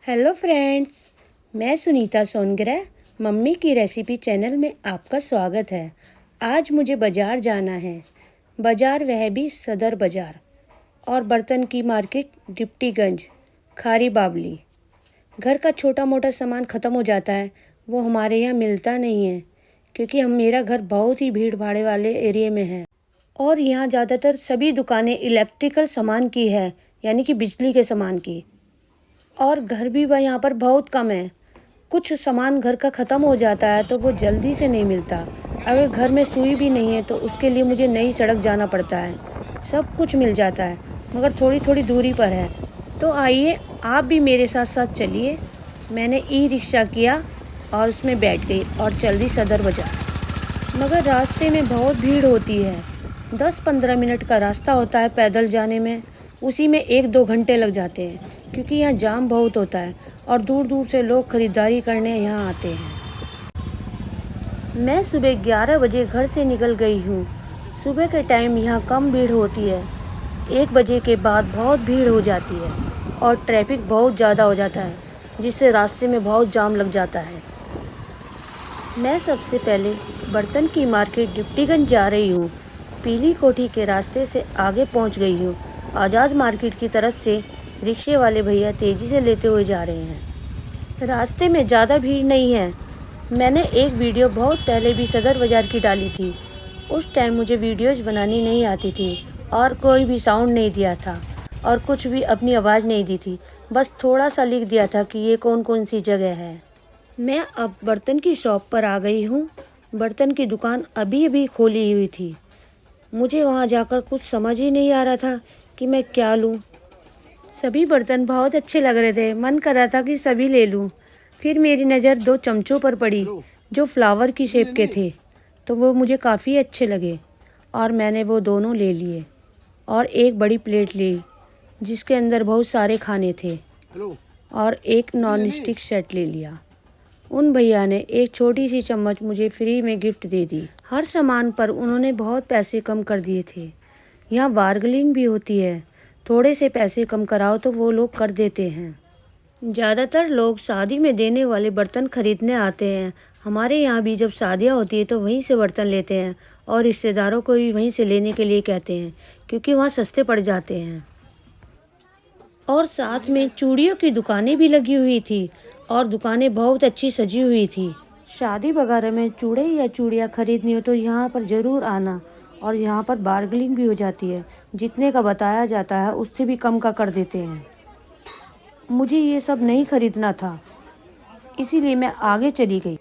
Hello friends, मैं Sunita Songra mummy की recipe channel में आपका स्वागत है। आज मुझे बाज़ार जाना है। बाज़ार वह भी सदर बाज़ार और बर्तन की मार्केट डिप्टीगंज खारी बावली। घर का छोटा मोटा सामान ख़त्म हो जाता है, वो हमारे यहाँ मिलता नहीं है क्योंकि मेरा घर बहुत ही भीड़ भाड़ वाले एरिया में है और यहाँ ज़्यादातर सभी दुकानें इलेक्ट्रिकल सामान की है, यानी कि बिजली के सामान की। और घर भी यहाँ पर बहुत कम है। कुछ सामान घर का ख़त्म हो जाता है तो वो जल्दी से नहीं मिलता। अगर घर में सुई भी नहीं है तो उसके लिए मुझे नई सड़क जाना पड़ता है। सब कुछ मिल जाता है मगर थोड़ी थोड़ी दूरी पर है। तो आइए आप भी मेरे साथ साथ चलिए। मैंने ई रिक्शा किया और उसमें बैठ गई और चल दी सदर बाज़ार। मगर रास्ते में बहुत भीड़ होती है। 10-15 मिनट का रास्ता होता है पैदल जाने में, उसी में 1-2 घंटे लग जाते हैं क्योंकि यहाँ जाम बहुत होता है और दूर दूर से लोग ख़रीदारी करने यहाँ आते हैं। मैं सुबह 11 बजे घर से निकल गई हूँ। सुबह के टाइम यहाँ कम भीड़ होती है। 1 बजे के बाद बहुत भीड़ हो जाती है और ट्रैफिक बहुत ज़्यादा हो जाता है, जिससे रास्ते में बहुत जाम लग जाता है। मैं सबसे पहले बर्तन की मार्केट डिप्टीगंज जा रही हूँ। पीली कोठी के रास्ते से आगे पहुँच गई हूँ। आज़ाद मार्केट की तरफ से रिक्शे वाले भैया तेज़ी से लेते हुए जा रहे हैं। रास्ते में ज़्यादा भीड़ नहीं है। मैंने एक वीडियो बहुत पहले भी सदर बाज़ार की डाली थी। उस टाइम मुझे वीडियोज़ बनानी नहीं आती थी और कोई भी साउंड नहीं दिया था और कुछ भी अपनी आवाज़ नहीं दी थी। बस थोड़ा सा लिख दिया था कि ये कौन कौन सी जगह है। मैं अब बर्तन की शॉप पर आ गई हूँ। बर्तन की दुकान अभी अभी खोली हुई थी। मुझे वहाँ जाकर कुछ समझ ही नहीं आ रहा था कि मैं क्या लूँ। सभी बर्तन बहुत अच्छे लग रहे थे, मन कर रहा था कि सभी ले लूं। फिर मेरी नज़र 2 चमचों पर पड़ी जो फ्लावर की शेप के थे, तो वो मुझे काफ़ी अच्छे लगे और मैंने वो दोनों ले लिए और एक बड़ी प्लेट ली जिसके अंदर बहुत सारे खाने थे और एक नॉन स्टिक सेट ले लिया। उन भैया ने एक छोटी सी चम्मच मुझे फ्री में गिफ्ट दे दी। हर सामान पर उन्होंने बहुत पैसे कम कर दिए थे। यहाँ बार्गेनिंग भी होती है, थोड़े से पैसे कम कराओ तो वो लोग कर देते हैं। ज़्यादातर लोग शादी में देने वाले बर्तन खरीदने आते हैं। हमारे यहाँ भी जब शादियाँ होती है तो वहीं से बर्तन लेते हैं और रिश्तेदारों को भी वहीं से लेने के लिए कहते हैं क्योंकि वहाँ सस्ते पड़ जाते हैं। और साथ में चूड़ियों की दुकानें भी लगी हुई थी और दुकानें बहुत अच्छी सजी हुई थी। शादी वगैरह में चूड़े या चूड़ियाँ खरीदनी हो तो यहाँ पर ज़रूर आना। और यहाँ पर बार्गेनिंग भी हो जाती है, जितने का बताया जाता है उससे भी कम का कर देते हैं। मुझे ये सब नहीं खरीदना था, इसीलिए मैं आगे चली गई।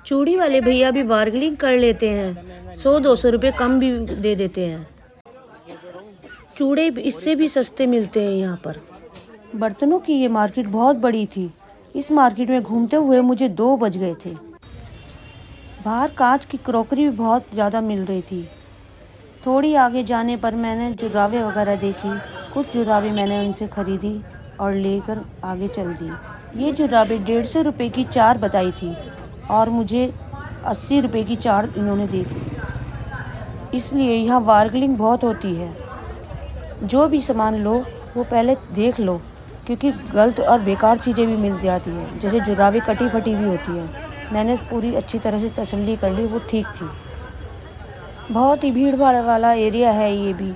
चूड़ी वाले भैया भी बार्गेनिंग कर लेते हैं, 100-200 रुपये कम भी दे देते हैं। चूड़े इससे भी सस्ते मिलते हैं यहाँ पर। बर्तनों की ये मार्केट बहुत बड़ी थी। इस मार्केट में घूमते हुए मुझे 2 बज गए थे। बाहर कांच की क्रॉकरी भी बहुत ज़्यादा मिल रही थी। थोड़ी आगे जाने पर मैंने जुराबे वगैरह देखी। कुछ जुराबे मैंने उनसे ख़रीदी और लेकर आगे चल दी। ये जुराबे 150 रुपये की 4 बताई थी और मुझे 80 रुपये की 4 इन्होंने दे दी। इसलिए यहाँ बार्गेनिंग बहुत होती है। जो भी सामान लो वो पहले देख लो क्योंकि गलत और बेकार चीज़ें भी मिल जाती हैं। जैसे जुराबे कटी फटी भी होती हैं। मैंने पूरी अच्छी तरह से तसल्ली कर ली, वो ठीक थी। बहुत ही भीड़ भाड़ वाला एरिया है ये भी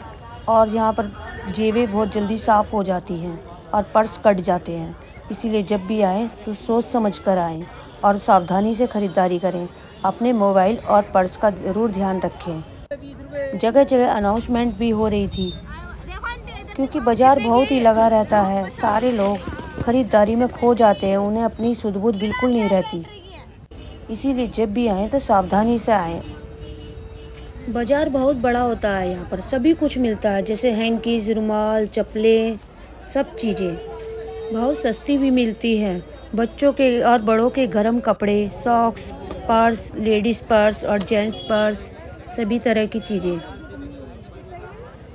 और यहाँ पर जेबें बहुत जल्दी साफ़ हो जाती हैं और पर्स कट जाते हैं। इसीलिए जब भी आएँ तो सोच समझ कर आएँ और सावधानी से ख़रीदारी करें। अपने मोबाइल और पर्स का ज़रूर ध्यान रखें। जगह जगह अनाउंसमेंट भी हो रही थी क्योंकि बाज़ार बहुत ही लगा रहता है। सारे लोग ख़रीदारी में खो जाते हैं, उन्हें अपनी सुध-बुध बिल्कुल नहीं रहती। इसीलिए जब भी आएँ तो सावधानी से आएँ। बाज़ार बहुत बड़ा होता है, यहाँ पर सभी कुछ मिलता है जैसे हैंकीज, रुमाल, चप्पलें, सब चीज़ें बहुत सस्ती भी मिलती हैं। बच्चों के और बड़ों के गर्म कपड़े, सॉक्स, पर्स, लेडीज़ पर्स और जेंट्स पर्स, सभी तरह की चीज़ें।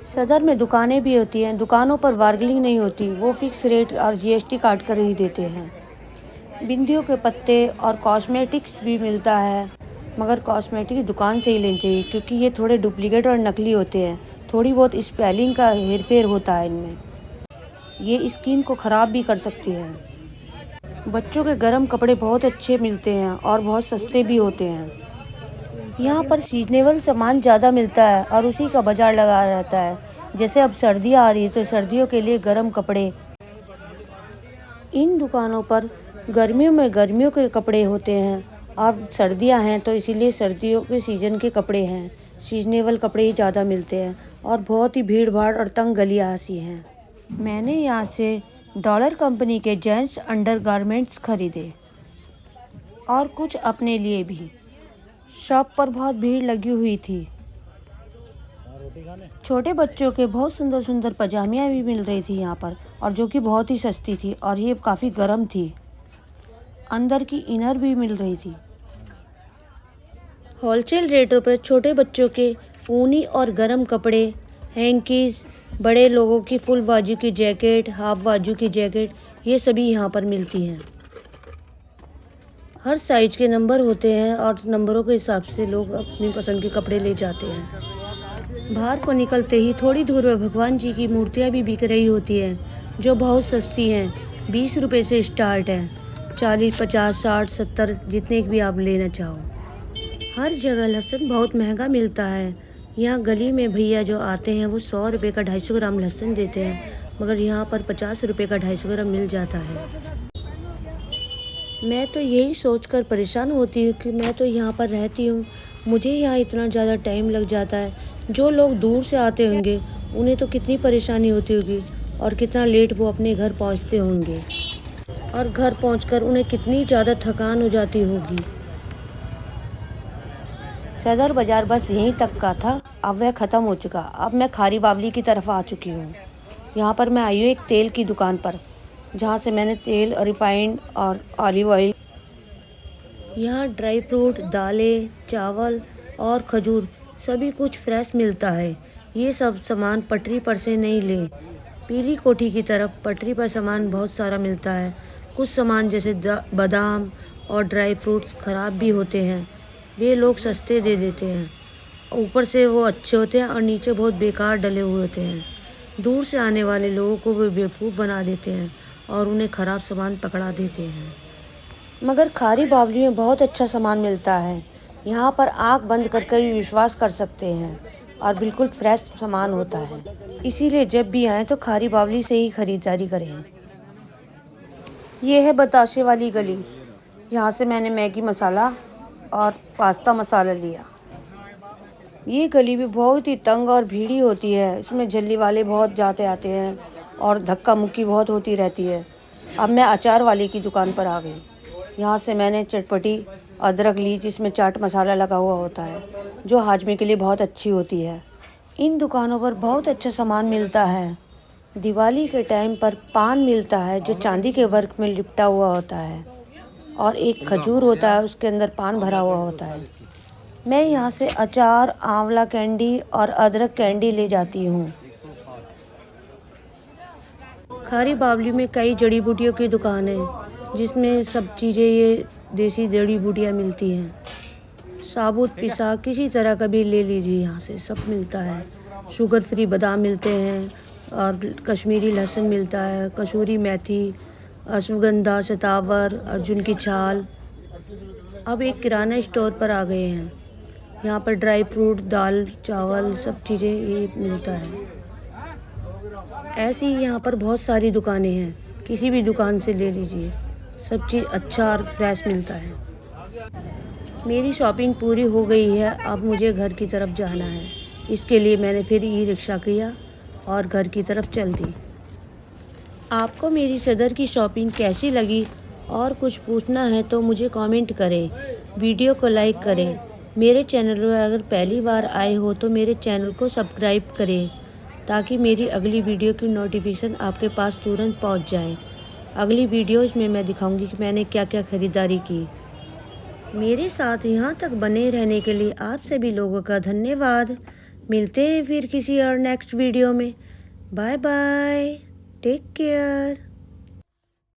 सदर में दुकानें भी होती हैं। दुकानों पर बार्गेनिंग नहीं होती, वो फिक्स रेट और GST काट कर ही देते हैं। बिंदियों के पत्ते और कॉस्मेटिक्स भी मिलता है, मगर कॉस्मेटिक की दुकान से ही लेनी चाहिए क्योंकि ये थोड़े डुप्लीकेट और नकली होते हैं। थोड़ी बहुत स्पेलिंग का हेरफेर होता है इनमें। ये स्किन को ख़राब भी कर सकती है। बच्चों के गर्म कपड़े बहुत अच्छे मिलते हैं और बहुत सस्ते भी होते हैं। यहाँ पर सीजनेबल सामान ज़्यादा मिलता है और उसी का बाजार लगा रहता है। जैसे अब सर्दियाँ आ रही है तो सर्दियों के लिए गर्म कपड़े। इन दुकानों पर गर्मियों में गर्मियों के कपड़े होते हैं और सर्दियाँ हैं तो इसीलिए सर्दियों के सीज़न के कपड़े हैं। सीजनेबल कपड़े ही ज़्यादा मिलते हैं और बहुत ही भीड़ भाड़ और तंग गलियाँ सी हैं। मैंने यहाँ से डॉलर कंपनी के जेंट्स अंडरगारमेंट्स खरीदे और कुछ अपने लिए भी। शॉप पर बहुत भीड़ लगी हुई थी। छोटे बच्चों के बहुत सुंदर सुंदर पजामियाँ भी मिल रही थी यहाँ पर, और जो कि बहुत ही सस्ती थी और ये काफ़ी गर्म थी। अंदर की इनर भी मिल रही थी। होलसेल रेटों पर छोटे बच्चों के ऊनी और गर्म कपड़े, हैंकीज, बड़े लोगों की फुल बाजू की जैकेट, हाफ बाजू की जैकेट, ये सभी यहाँ पर मिलती हैं। हर साइज के नंबर होते हैं और नंबरों के हिसाब से लोग अपनी पसंद के कपड़े ले जाते हैं। बाहर को निकलते ही थोड़ी दूर में भगवान जी की मूर्तियाँ भी बिक रही होती हैं, जो बहुत सस्ती हैं। 20 रुपये से स्टार्ट है, 40, 50, 60, 70 जितने भी आप लेना चाहो। हर जगह लहसुन बहुत महंगा मिलता है। यहाँ गली में भैया जो आते हैं वो 100 रुपये का 250 ग्राम लहसुन देते हैं, मगर यहाँ पर 50 रुपये का 250 ग्राम मिल जाता है। मैं तो यही सोचकर परेशान होती हूँ कि मैं तो यहाँ पर रहती हूँ, मुझे यहाँ इतना ज़्यादा टाइम लग जाता है। जो लोग दूर से आते होंगे उन्हें तो कितनी परेशानी होती होगी और कितना लेट वो अपने घर पहुँचते होंगे, और घर पहुँचकर उन्हें कितनी ज़्यादा थकान हो जाती होगी। सदर बाज़ार बस यहीं तक का था, अब वह ख़त्म हो चुका। अब मैं खारी बावली की तरफ आ चुकी हूँ। यहाँ पर मैं आई हूँ एक तेल की दुकान पर, जहाँ से मैंने तेल, रिफाइंड और ऑलिव ऑयल। यहाँ ड्राई फ्रूट, दालें, चावल और खजूर सभी कुछ फ्रेश मिलता है। ये सब सामान पटरी पर से नहीं ले। पीली कोठी की तरफ पटरी पर सामान बहुत सारा मिलता है। कुछ सामान जैसे बादाम और ड्राई फ्रूट्स ख़राब भी होते हैं, वे लोग सस्ते दे देते हैं। ऊपर से वो अच्छे होते हैं और नीचे बहुत बेकार डले हुए होते हैं। दूर से आने वाले लोगों को वे बेवकूफ़ बना देते हैं और उन्हें ख़राब सामान पकड़ा देते हैं। मगर खारी बावली में बहुत अच्छा सामान मिलता है। यहाँ पर आँख बंद कर भी विश्वास कर सकते हैं और बिल्कुल फ्रेश सामान होता है। इसीलिए जब भी आएँ तो खारी बावली से ही ख़रीदारी करें। ये है बताशे वाली गली। यहाँ से मैंने मैगी मसाला और पास्ता मसाला लिया। ये गली भी बहुत ही तंग और भीड़ी होती है। इसमें झल्ली वाले बहुत जाते आते हैं और धक्का मुक्की बहुत होती रहती है। अब मैं अचार वाले की दुकान पर आ गई। यहाँ से मैंने चटपटी अदरक ली, जिसमें चाट मसाला लगा हुआ होता है, जो हाजमे के लिए बहुत अच्छी होती है। इन दुकानों पर बहुत अच्छा सामान मिलता है। दिवाली के टाइम पर पान मिलता है, जो चांदी के वर्क में लिपटा हुआ होता है, और एक खजूर होता है, उसके अंदर पान भरा हुआ होता है। मैं यहाँ से अचार, आंवला कैंडी और अदरक कैंडी ले जाती हूँ। खारी बावली में कई जड़ी बूटियों की दुकान है, जिसमें सब चीज़ें ये देसी जड़ी बूटियाँ मिलती हैं। साबुत पिसा किसी तरह का भी ले लीजिए, यहाँ से सब मिलता है। शुगर फ्री बादाम मिलते हैं और कश्मीरी लहसुन मिलता है, कसूरी मेथी, अश्वगंधा, शतावर, अर्जुन की छाल। अब एक किराना स्टोर पर आ गए हैं। यहाँ पर ड्राई फ्रूट, दाल, चावल, सब चीज़ें ये मिलता है। ऐसी ही यहाँ पर बहुत सारी दुकानें हैं, किसी भी दुकान से ले लीजिए, सब चीज़ अच्छा और फ्रेश मिलता है। मेरी शॉपिंग पूरी हो गई है, अब मुझे घर की तरफ जाना है। इसके लिए मैंने फिर ई रिक्शा किया और घर की तरफ चल दी। आपको मेरी सदर की शॉपिंग कैसी लगी और कुछ पूछना है तो मुझे कमेंट करें, वीडियो को लाइक करें। मेरे चैनल पर अगर पहली बार आए हो तो मेरे चैनल को सब्सक्राइब करें, ताकि मेरी अगली वीडियो की नोटिफिकेशन आपके पास तुरंत पहुंच जाए। अगली वीडियोस में मैं दिखाऊंगी कि मैंने क्या क्या ख़रीदारी की। मेरे साथ यहाँ तक बने रहने के लिए आप सभी लोगों का धन्यवाद। मिलते हैं फिर किसी और नेक्स्ट वीडियो में। Bye bye, take care.